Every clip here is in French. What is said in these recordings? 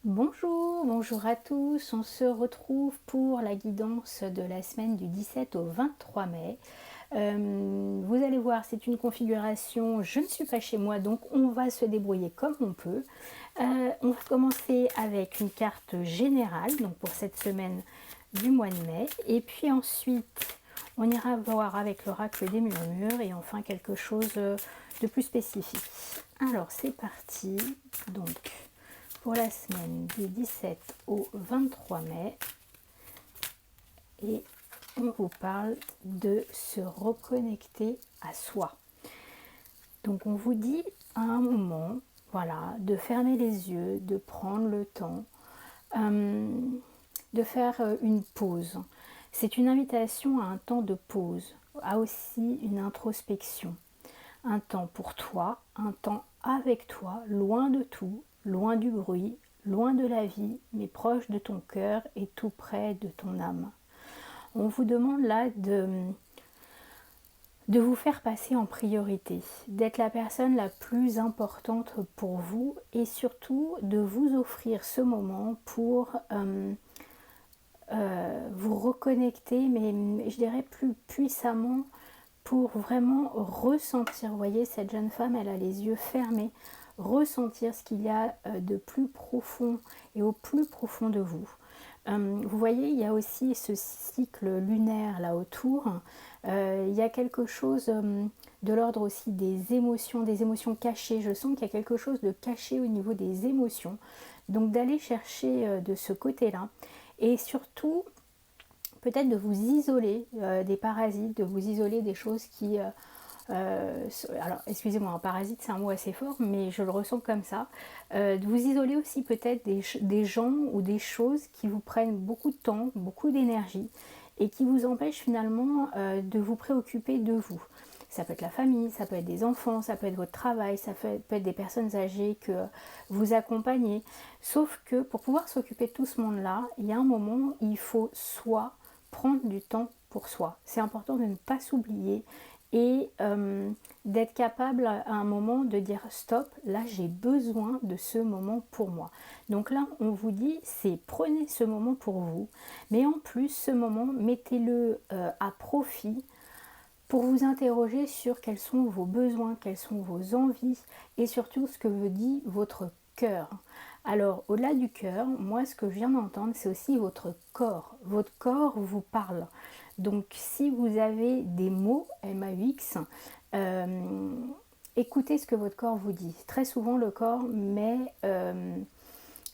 Bonjour, bonjour à tous. On se retrouve pour la guidance de la semaine du 17 au 23 mai. Vous allez voir, c'est une configuration, je ne suis pas chez moi, donc on va se débrouiller comme on peut. On va commencer avec une carte générale, donc pour cette semaine du mois de mai. Et puis ensuite, on ira voir avec l'oracle des murmures et enfin quelque chose de plus spécifique. Alors c'est parti. Donc pour la semaine du 17 au 23 mai et on vous parle de se reconnecter à soi. Donc on vous dit à un moment, voilà, de fermer les yeux, de prendre le temps, de faire une pause. C'est une invitation à un temps de pause, à aussi une introspection. Un temps pour toi, un temps avec toi, loin de tout, loin du bruit, loin de la vie, mais proche de ton cœur et tout près de ton âme. On vous demande là de vous faire passer en priorité, d'être la personne la plus importante pour vous et surtout de vous offrir ce moment pour vous reconnecter, mais je dirais plus puissamment pour vraiment ressentir. Vous voyez, cette jeune femme, elle a les yeux fermés, ressentir ce qu'il y a de plus profond et au plus profond de vous. Vous voyez, il y a aussi ce cycle lunaire là autour. Il y a quelque chose de l'ordre aussi des émotions cachées. Je sens qu'il y a quelque chose de caché au niveau des émotions. Donc d'aller chercher de ce côté-là. Et surtout, peut-être de vous isoler des parasites, de vous isoler des choses qui... alors, excusez-moi, un parasite c'est un mot assez fort, mais je le ressens comme ça. De vous isoler aussi peut-être des gens ou des choses qui vous prennent beaucoup de temps, beaucoup d'énergie et qui vous empêchent finalement de vous préoccuper de vous. Ça peut être la famille, ça peut être des enfants, ça peut être votre travail, ça peut être des personnes âgées que vous accompagnez. Sauf que pour pouvoir s'occuper de tout ce monde-là, il y a un moment, il faut soit prendre du temps pour soi. C'est important de ne pas s'oublier et d'être capable à un moment de dire stop, là j'ai besoin de ce moment pour moi. Donc là on vous dit c'est prenez ce moment pour vous, mais en plus ce moment mettez-le à profit pour vous interroger sur quels sont vos besoins, quelles sont vos envies et surtout ce que vous dit votre cœur. Alors au-delà du cœur, moi ce que je viens d'entendre c'est aussi votre corps. Votre corps vous parle. Donc si vous avez des mots MAUX, écoutez ce que votre corps vous dit. Très souvent le corps met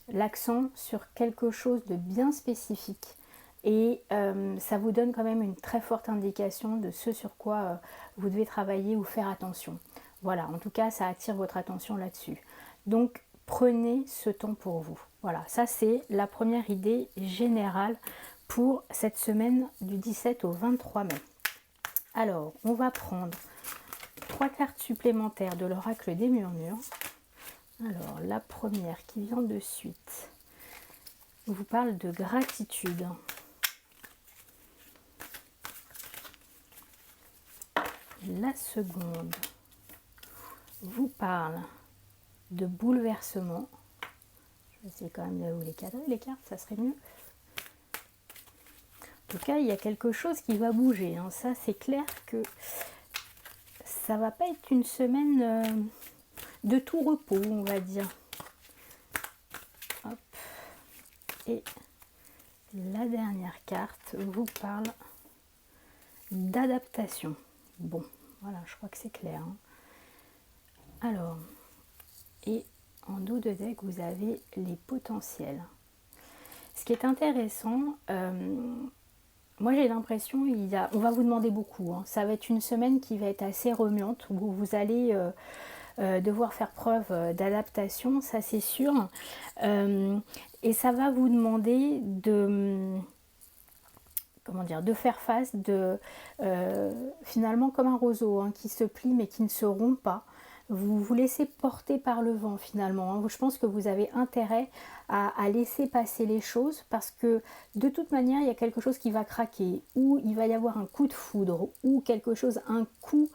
l'accent sur quelque chose de bien spécifique et ça vous donne quand même une très forte indication de ce sur quoi vous devez travailler ou faire attention. Voilà, en tout cas ça attire votre attention là-dessus. Donc prenez ce temps pour vous. Voilà, ça c'est la première idée générale pour cette semaine du 17 au 23 mai. Alors, on va prendre 3 cartes supplémentaires de l'oracle des murmures. Alors, la première qui vient de suite vous parle de gratitude. La seconde vous parle de bouleversement. Je vais essayer quand même de vous les cadrer, les cartes, ça serait mieux. En tout cas, il y a quelque chose qui va bouger. Hein. Ça, c'est clair que ça va pas être une semaine de tout repos, on va dire. Hop. Et la dernière carte vous parle d'adaptation. Bon, voilà, je crois que c'est clair. Hein. Alors, et en dos de deck, vous avez les potentiels. Ce qui est intéressant, moi j'ai l'impression, on va vous demander beaucoup. Hein. Ça va être une semaine qui va être assez remuante, où vous allez devoir faire preuve d'adaptation, ça c'est sûr. Et ça va vous demander de faire face, finalement comme un roseau hein, qui se plie mais qui ne se rompt pas. Vous vous laissez porter par le vent finalement. Hein. Je pense que vous avez intérêt à laisser passer les choses parce que de toute manière il y a quelque chose qui va craquer ou il va y avoir un coup de foudre ou quelque chose, un coup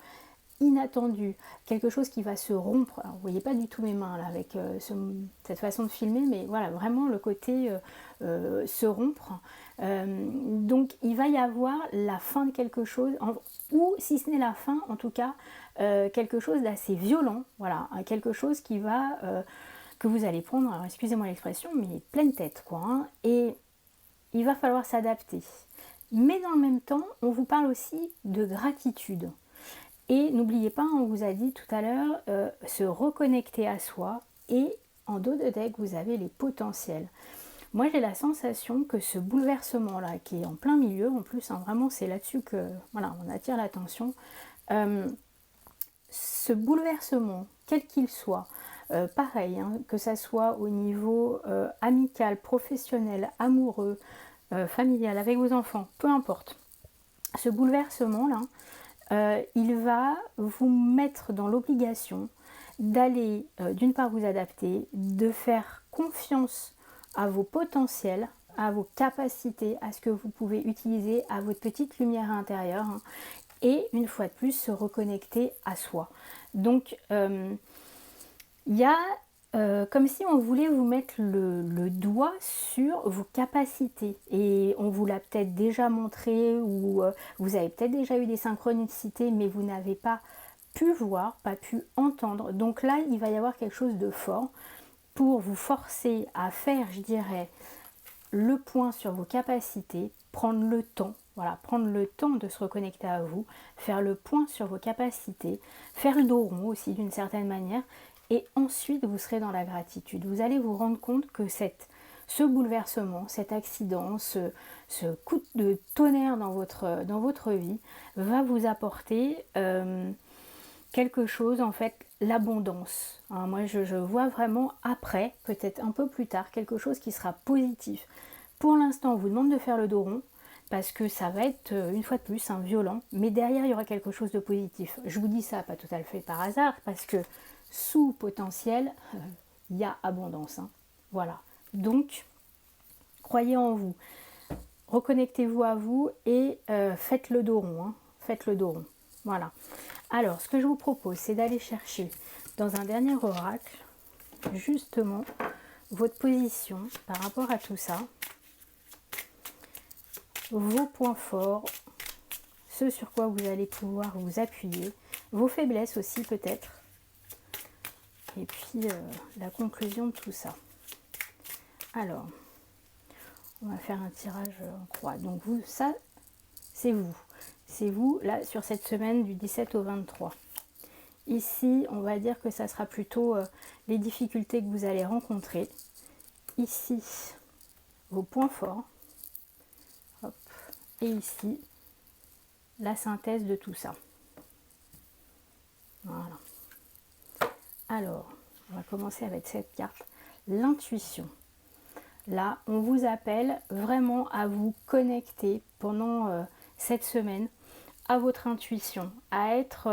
inattendu, quelque chose qui va se rompre. Alors, vous voyez pas du tout mes mains là avec cette façon de filmer, mais voilà, vraiment le côté se rompre. Donc il va y avoir la fin de quelque chose, ou si ce n'est la fin, en tout cas, quelque chose d'assez violent, voilà, quelque chose qui va, que vous allez prendre, alors excusez-moi l'expression, mais pleine tête, quoi, hein, et il va falloir s'adapter. Mais dans le même temps, on vous parle aussi de gratitude. Et n'oubliez pas, on vous a dit tout à l'heure, se reconnecter à soi, et en dos de deck, vous avez les potentiels. Moi, j'ai la sensation que ce bouleversement-là, qui est en plein milieu, en plus, hein, vraiment, c'est là-dessus que voilà, on attire l'attention. Ce bouleversement, quel qu'il soit, pareil, hein, que ça soit au niveau amical, professionnel, amoureux, familial, avec vos enfants, peu importe. Ce bouleversement-là, il va vous mettre dans l'obligation d'aller d'une part vous adapter, de faire confiance à vos potentiels, à vos capacités, à ce que vous pouvez utiliser, à votre petite lumière intérieure, hein, et une fois de plus se reconnecter à soi. Donc il y a comme si on voulait vous mettre le doigt sur vos capacités, et on vous l'a peut-être déjà montré, ou vous avez peut-être déjà eu des synchronicités, mais vous n'avez pas pu voir, pas pu entendre. Donc là, il va y avoir quelque chose de fort pour vous forcer à faire, je dirais, le point sur vos capacités, prendre le temps, voilà, prendre le temps de se reconnecter à vous, faire le point sur vos capacités, faire le dos rond aussi d'une certaine manière, et ensuite vous serez dans la gratitude. Vous allez vous rendre compte que ce bouleversement, cet accident, ce coup de tonnerre dans votre vie va vous apporter quelque chose, en fait, l'abondance. Hein, moi, je vois vraiment après, peut-être un peu plus tard, quelque chose qui sera positif. Pour l'instant, on vous demande de faire le dos rond, parce que ça va être, une fois de plus, un violent, mais derrière, il y aura quelque chose de positif. Je vous dis ça pas tout à fait par hasard, parce que sous potentiel, il y a abondance. Hein. Voilà. Donc, croyez en vous. Reconnectez-vous à vous et faites le dos rond. Hein. Faites le dos rond. Voilà. Alors, ce que je vous propose, c'est d'aller chercher dans un dernier oracle, justement, votre position par rapport à tout ça, vos points forts, ce sur quoi vous allez pouvoir vous appuyer, vos faiblesses aussi peut-être, et puis la conclusion de tout ça. Alors, on va faire un tirage en croix. Donc vous, ça, c'est vous. C'est vous, là, sur cette semaine du 17 au 23. Ici, on va dire que ça sera plutôt les difficultés que vous allez rencontrer. Ici, vos points forts. Hop. Et ici, la synthèse de tout ça. Voilà. Alors, on va commencer avec cette carte. L'intuition. Là, on vous appelle vraiment à vous connecter pendant cette semaine à votre intuition, à être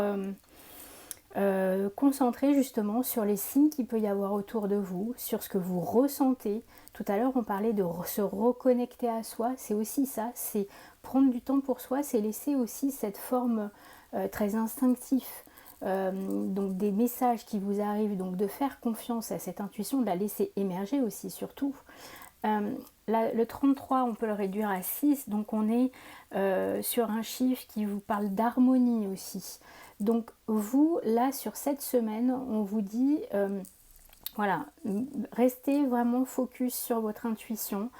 concentré justement sur les signes qu'il peut y avoir autour de vous, sur ce que vous ressentez. Tout à l'heure, on parlait de se reconnecter à soi. C'est aussi ça, c'est prendre du temps pour soi, c'est laisser aussi cette forme très instinctive. Donc des messages qui vous arrivent, donc de faire confiance à cette intuition, de la laisser émerger aussi surtout. Le 33, on peut le réduire à 6, donc on est sur un chiffre qui vous parle d'harmonie aussi. Donc vous, là, sur cette semaine, on vous dit, voilà, restez vraiment focus sur votre intuition,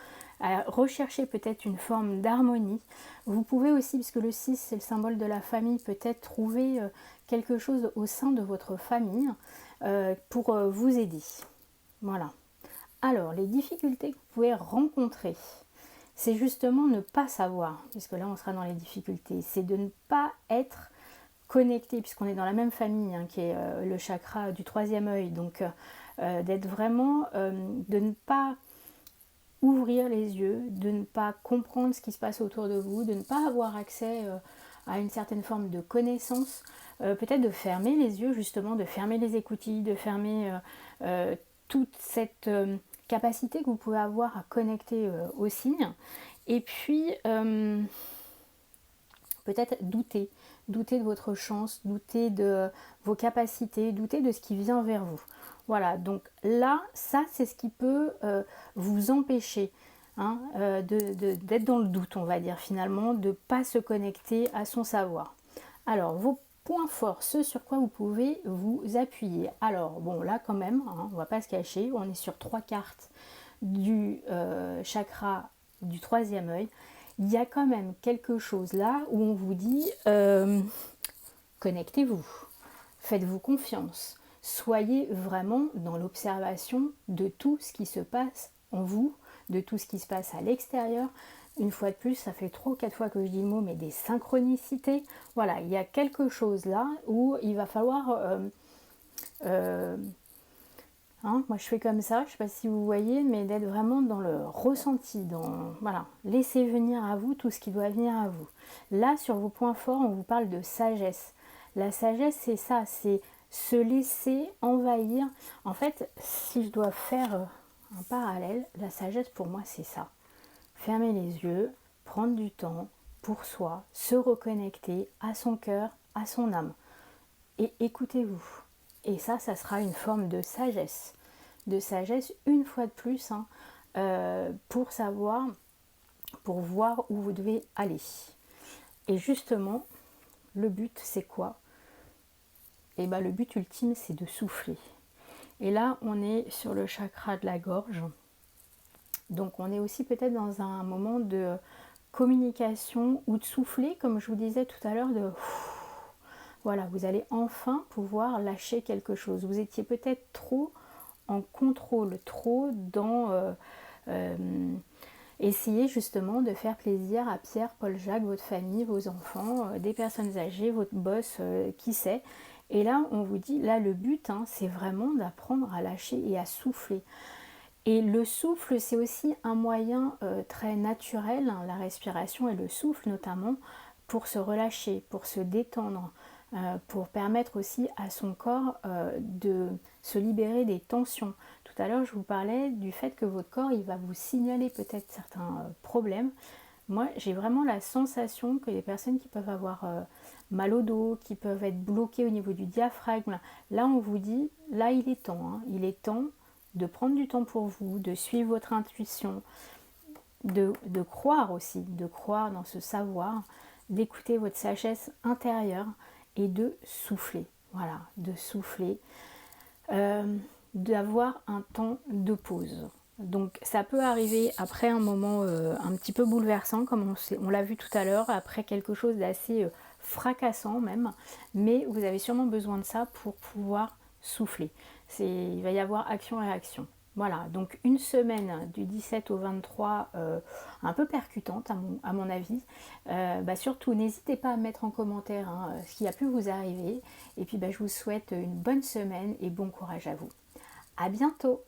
recherchez peut-être une forme d'harmonie. Vous pouvez aussi, puisque le 6 c'est le symbole de la famille, peut-être trouver quelque chose au sein de votre famille pour vous aider. Voilà. Alors, les difficultés que vous pouvez rencontrer, c'est justement ne pas savoir, puisque là on sera dans les difficultés, c'est de ne pas être connecté, puisqu'on est dans la même famille, hein, qui est le chakra du troisième œil, donc d'être vraiment, de ne pas ouvrir les yeux, de ne pas comprendre ce qui se passe autour de vous, de ne pas avoir accès à une certaine forme de connaissance, peut-être de fermer les yeux justement, de fermer les écoutilles, de fermer toute cette capacité que vous pouvez avoir à connecter aux signes, et puis peut-être douter, douter de votre chance, douter de vos capacités, douter de ce qui vient vers vous. Voilà, donc là, ça c'est ce qui peut vous empêcher hein, d'être dans le doute, on va dire finalement, de ne pas se connecter à son savoir. Alors, vos points forts, ce sur quoi vous pouvez vous appuyer. Alors, bon, là quand même, hein, on va pas se cacher, on est sur 3 cartes du chakra du troisième œil. Il y a quand même quelque chose là où on vous dit connectez-vous, faites-vous confiance, soyez vraiment dans l'observation de tout ce qui se passe en vous, de tout ce qui se passe à l'extérieur. Une fois de plus, ça fait 3 ou 4 fois que je dis le mot, mais des synchronicités. Voilà, il y a quelque chose là où il va falloir... moi je fais comme ça, je ne sais pas si vous voyez, mais d'être vraiment dans le ressenti, voilà, laissez venir à vous tout ce qui doit venir à vous. Là, sur vos points forts, on vous parle de sagesse. La sagesse, c'est ça, c'est se laisser envahir. En fait, si je dois faire un parallèle, la sagesse pour moi, c'est ça. Fermer les yeux, prendre du temps pour soi, se reconnecter à son cœur, à son âme. Et écoutez-vous. Et ça sera une forme de sagesse. De sagesse, une fois de plus, hein, pour savoir, pour voir où vous devez aller. Et justement, le but, c'est quoi? Et bien, le but ultime, c'est de souffler. Et là, on est sur le chakra de la gorge. Donc, on est aussi peut-être dans un moment de communication ou de souffler, comme je vous disais tout à l'heure, de... Voilà, vous allez enfin pouvoir lâcher quelque chose. Vous étiez peut-être trop en contrôle, trop dans essayer justement de faire plaisir à Pierre, Paul, Jacques, votre famille, vos enfants, des personnes âgées, votre boss, qui sait. Et là, on vous dit, là le but, hein, c'est vraiment d'apprendre à lâcher et à souffler. Et le souffle, c'est aussi un moyen très naturel, hein, la respiration et le souffle notamment, pour se relâcher, pour se détendre, pour permettre aussi à son corps de se libérer des tensions. Tout à l'heure, je vous parlais du fait que votre corps, il va vous signaler peut-être certains problèmes. Moi, j'ai vraiment la sensation que les personnes qui peuvent avoir mal au dos, qui peuvent être bloquées au niveau du diaphragme, là, on vous dit, là, il est temps. Hein, il est temps de prendre du temps pour vous, de suivre votre intuition, de croire aussi, de croire dans ce savoir, d'écouter votre sagesse intérieure et de souffler. Voilà, de souffler, d'avoir un temps de pause. Donc ça peut arriver après un moment un petit peu bouleversant, comme on l'a vu tout à l'heure, après quelque chose d'assez fracassant même, mais vous avez sûrement besoin de ça pour pouvoir souffler. Il va y avoir action-réaction. Voilà, donc une semaine du 17 au 23, un peu percutante à mon avis. Surtout, n'hésitez pas à mettre en commentaire hein, ce qui a pu vous arriver. Et puis je vous souhaite une bonne semaine et bon courage à vous. À bientôt!